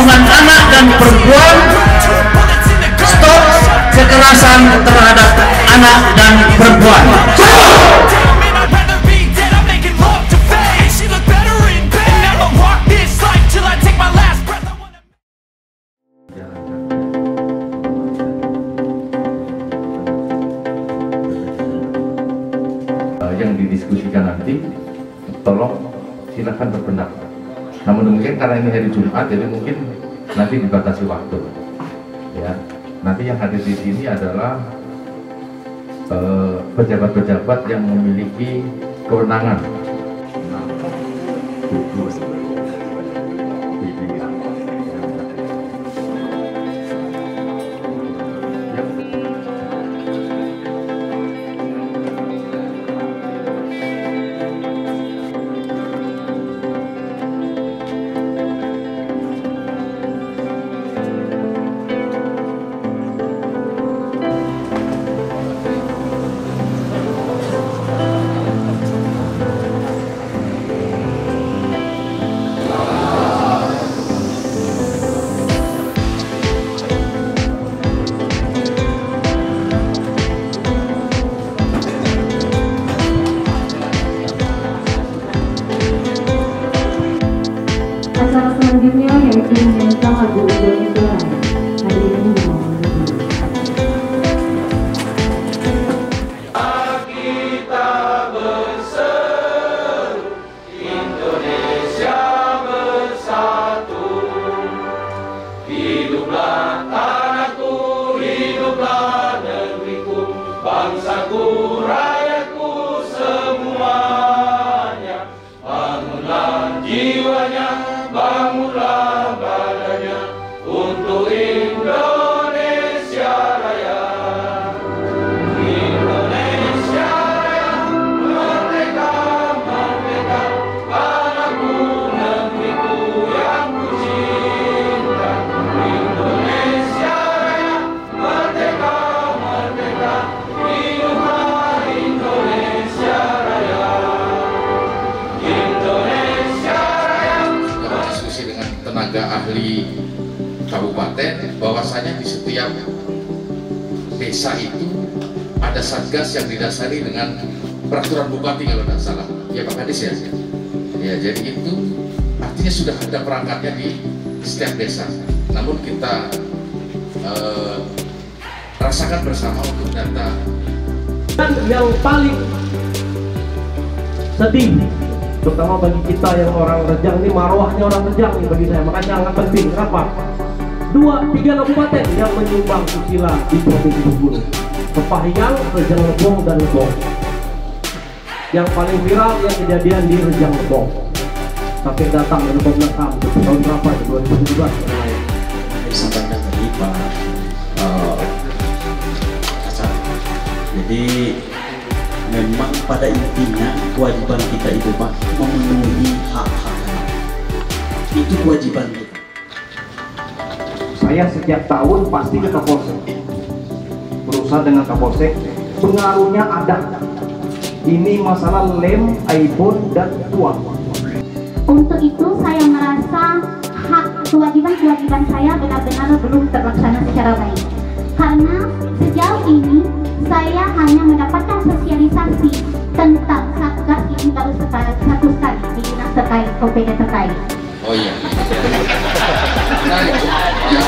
perlindungan anak dan perempuan, stop kekerasan terhadap anak dan perempuan. Yang didiskusikan nanti, tolong silakan berpendapat. Namun demikian karena ini hari Jumat, jadi mungkin nanti dibatasi waktu. Ya, nanti yang hadir di sini adalah pejabat-pejabat yang memiliki kewenangan. Acara selanjutnya yaitu menyanyikan lagu Indonesia Raya. Hadirin dimohon berdiri. Kita berseru, Indonesia bersatu. Hiduplah tanahku, hiduplah negeriku, bangsaku, rakyatku semuanya. Bangunlah jiwanya, bangunlah badannya untuk Indonesia Raya. Indonesia Raya, merdeka, merdeka, tanahku, negeriku yang ku cinta. Indonesia Raya, merdeka, merdeka, hiduplah Indonesia Raya. Indonesia Raya. Diskusi dengan tenaga ahli kabupaten bahwasanya di setiap desa itu ada satgas yang didasari dengan peraturan bupati kalau tidak salah, ya Pak Kadis ya. Ya, jadi itu artinya sudah ada perangkatnya di setiap desa. Namun kita rasakan bersama untuk data. Dan yang paling sedih, terutama bagi kita yang orang Rejang ini, marwahnya orang Rejang nih bagi saya, makanya sangat penting. Kenapa? 2-3 kabupaten yang menyumbang susila di Provinsi Bengkulu, Kepahyang, Rejang Lebong, dan Lebong. Yang paling viral yang kejadian di Rejang Lebong, sampai datang dari Komnas HAM tahun berapa? 2017. Disampaikan tadi Pak Hasan. Jadi memang pada intinya kewajiban kita itu Pak memenuhi hak-hak. Itu kewajiban kita. Saya setiap tahun pasti ke Kapolsek, berusaha dengan Kapolsek, pengaruhnya ada. Ini masalah lem, iPhone, dan uang. Untuk itu saya merasa kewajiban saya benar-benar belum terlaksana secara baik. Karena sejauh ini saya hanya mendapatkan sosialisasi tentang satgas ini baru satu kali di dinas terkait, OPD terkait. Oh iya. Nah, itu. Ya.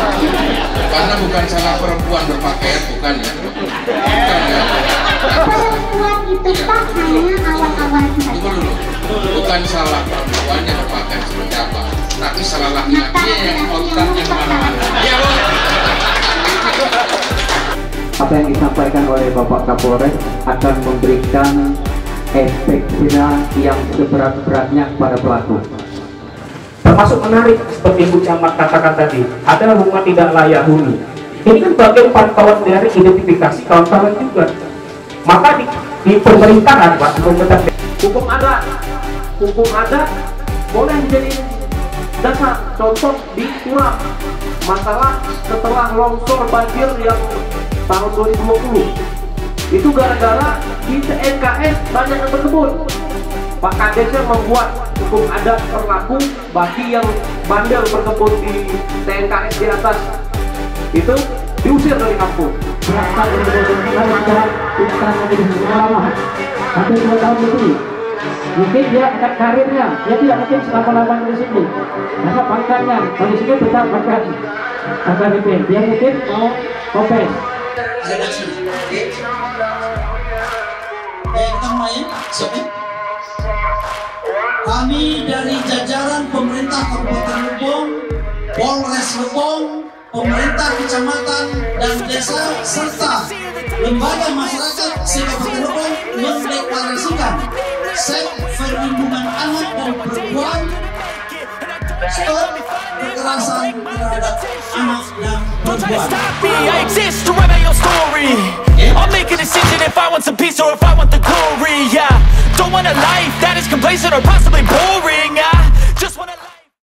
Karena bukan salah perempuan berpakaian, bukan ya. Bukan ya. Perempuan itu Pak hanya awal-awal saja. Tunggu dulu. Bukan salah perempuan yang berpakaian seperti apa, tapi salah laki-laki yang otaknya kemana-mana. Iya, Bu. Apa yang disampaikan oleh Bapak Kapolres akan memberikan efek jerah yang seberat-beratnya kepada pelaku. Termasuk menarik seperti Bu Camat katakan tadi, ada rumah tidak layak huni. Ini kan bagian pantauan dari identifikasi kawan-kawan juga. Maka di pemerintahan, Pak, hukum adat boleh menjadi dasar. Contoh di Turang, masalah setelah longsor banjir yang tahun 2020, itu gara-gara di NKS banyak yang berkebun. Pak Kadesnya membuat hukum adat berlaku bagi yang bandel berkebun di TNKS di atas itu diusir dari kampung. Berasal dari bukan menjadi ulama hampir 2 tahun lebih. Mungkin dia angkat karirnya, dia tidak mungkin selama-lamanya di sini. Karena pangkatnya, kalau di sini tetap pangkat AKBP. Dia mungkin mau kopes. Kita main, siapa? Kami dari jajaran pemerintah Kabupaten Lebong, Polres Lebong, pemerintah kecamatan dan desa serta lembaga masyarakat se-Kabupaten Lebong mendeklarasikan Seks Perlindungan Anak dan Perempuan, stop kekerasan terhadap anak dan perempuan. I exist to write my own story. I'll make a decision if I want some peace or if I want the glory. Yeah, don't want a life that is complacent or possibly boring.